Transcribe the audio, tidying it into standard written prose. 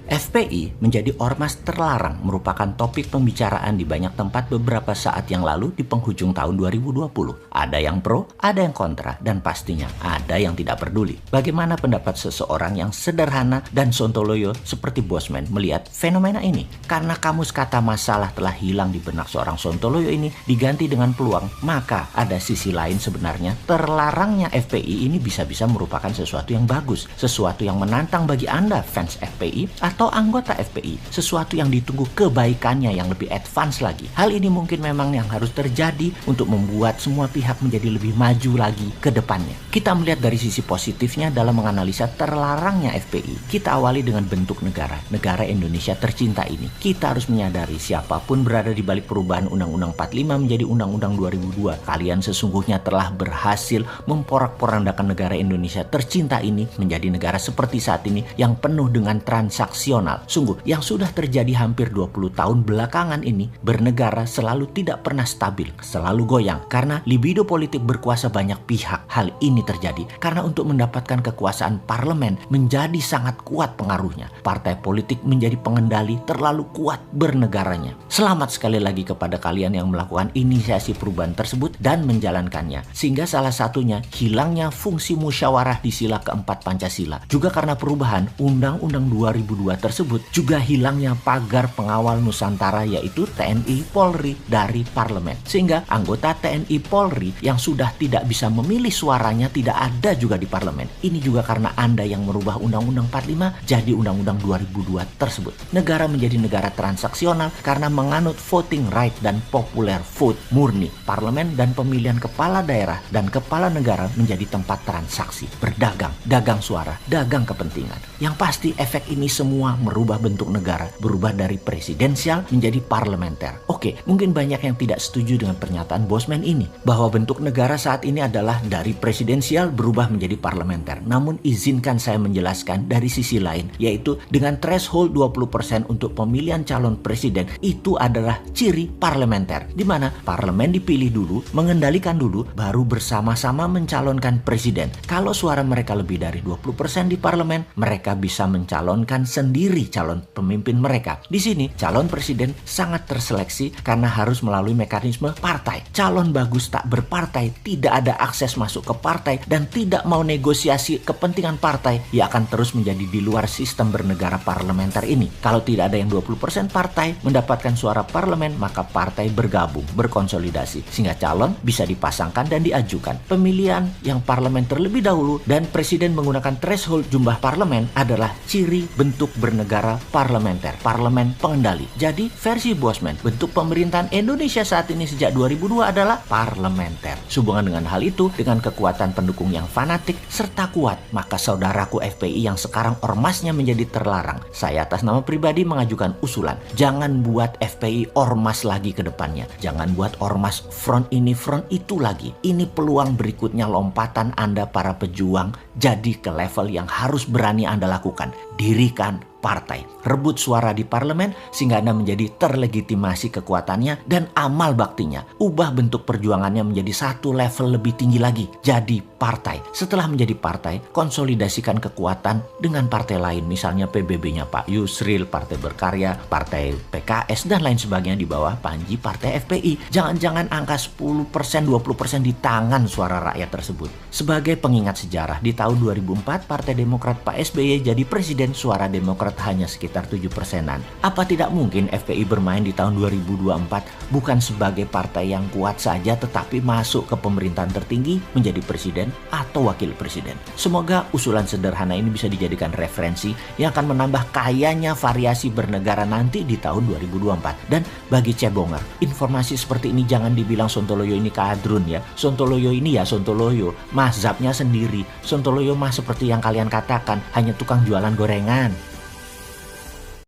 FPI menjadi ormas terlarang merupakan topik pembicaraan di banyak tempat beberapa saat yang lalu di penghujung tahun 2020. Ada yang pro, ada yang kontra, dan pastinya ada yang tidak peduli. Bagaimana pendapat seseorang yang sederhana dan sontoloyo seperti Bosman melihat fenomena ini? Karena kamus kata masalah telah hilang di benak seorang sontoloyo ini diganti dengan peluang, maka ada sisi lain sebenarnya terlarangnya FPI ini bisa-bisa merupakan sesuatu yang bagus, sesuatu yang menantang bagi Anda fans FPI atau anggota FPI, sesuatu yang ditunggu kebaikannya yang lebih advance lagi. Hal ini mungkin memang yang harus terjadi untuk membuat semua pihak menjadi lebih maju lagi ke depannya. Kita melihat dari sisi positifnya dalam menganalisa terlarangnya FPI. Kita awali dengan bentuk negara Indonesia tercinta ini. Kita harus menyadari siapapun berada di balik perubahan Undang-Undang 45 menjadi Undang-Undang 2002. Kalian sesungguhnya telah berhasil memporak-porandakan negara Indonesia tercinta ini menjadi negara seperti saat ini yang penuh dengan transaksi. Sungguh, yang sudah terjadi hampir 20 tahun belakangan ini, bernegara selalu tidak pernah stabil, selalu goyang. Karena libido politik berkuasa banyak pihak. Hal ini terjadi karena untuk mendapatkan kekuasaan parlemen menjadi sangat kuat pengaruhnya. Partai politik menjadi pengendali terlalu kuat bernegaranya. Selamat sekali lagi kepada kalian yang melakukan inisiasi perubahan tersebut dan menjalankannya. Sehingga salah satunya hilangnya fungsi musyawarah di sila keempat Pancasila. Juga karena perubahan Undang-Undang 2002 tersebut juga hilangnya pagar pengawal Nusantara yaitu TNI Polri dari parlemen. Sehingga anggota TNI Polri yang sudah tidak bisa memilih suaranya tidak ada juga di parlemen. Ini juga karena Anda yang merubah Undang-Undang 45 jadi Undang-Undang 2002 tersebut. Negara menjadi negara transaksional karena menganut voting right dan popular vote murni. Parlemen dan pemilihan kepala daerah dan kepala negara menjadi tempat transaksi, berdagang, dagang suara, dagang kepentingan. Yang pasti efek ini semua merubah bentuk negara, berubah dari presidensial menjadi parlementer. Oke, mungkin banyak yang tidak setuju dengan pernyataan Bosman ini, bahwa bentuk negara saat ini adalah dari presidensial berubah menjadi parlementer. Namun izinkan saya menjelaskan dari sisi lain, yaitu dengan threshold 20% untuk pemilihan calon presiden, itu adalah ciri parlementer, di mana parlemen dipilih dulu, mengendalikan dulu, baru bersama-sama mencalonkan presiden. Kalau suara mereka lebih dari 20% di parlemen, mereka bisa mencalonkan sendiri calon pemimpin mereka. Di sini calon presiden sangat terseleksi karena harus melalui mekanisme partai. Calon bagus tak berpartai, tidak ada akses masuk ke partai dan tidak mau negosiasi kepentingan partai, ia akan terus menjadi di luar sistem bernegara parlementer ini. Kalau tidak ada yang 20% partai mendapatkan suara parlemen, maka partai bergabung, berkonsolidasi sehingga calon bisa dipasangkan dan diajukan. Pemilihan yang parlemen terlebih dahulu dan presiden menggunakan threshold jumlah parlemen adalah ciri bentuk bernegara parlementer, parlemen pengendali. Jadi versi Bosman, bentuk pemerintahan Indonesia saat ini sejak 2002 adalah parlementer. Sehubungan dengan hal itu, dengan kekuatan pendukung yang fanatik serta kuat, maka saudaraku FPI yang sekarang ormasnya menjadi terlarang, saya atas nama pribadi mengajukan usulan, jangan buat FPI ormas lagi ke depannya. Jangan buat ormas front ini front itu lagi. Ini peluang berikutnya lompatan Anda para pejuang jadi ke level yang harus berani Anda lakukan. Dirikan partai, rebut suara di parlemen sehingga Anda menjadi terlegitimasi kekuatannya dan amal baktinya. Ubah bentuk perjuangannya menjadi satu level lebih tinggi lagi, jadi partai. Setelah menjadi partai, konsolidasikan kekuatan dengan partai lain, misalnya PBB-nya Pak Yusril, Partai Berkarya, Partai PKS dan lain sebagainya di bawah panji Partai FPI. Jangan-jangan angka 10%, 20% di tangan suara rakyat tersebut. Sebagai pengingat sejarah, di tahun 2004 Partai Demokrat Pak SBY jadi presiden, suara Demokrat hanya sekitar 7%-an. Apa tidak mungkin FPI bermain di tahun 2024 bukan sebagai partai yang kuat saja tetapi masuk ke pemerintahan tertinggi menjadi presiden atau wakil presiden? Semoga usulan sederhana ini bisa dijadikan referensi yang akan menambah kayanya variasi bernegara nanti di tahun 2024. Dan bagi cebonger, informasi seperti ini jangan dibilang Sontoloyo ini kadrun ya. Sontoloyo ini ya Sontoloyo, mazhabnya sendiri. Sontoloyo mah seperti yang kalian katakan, hanya tukang jualan gorengan.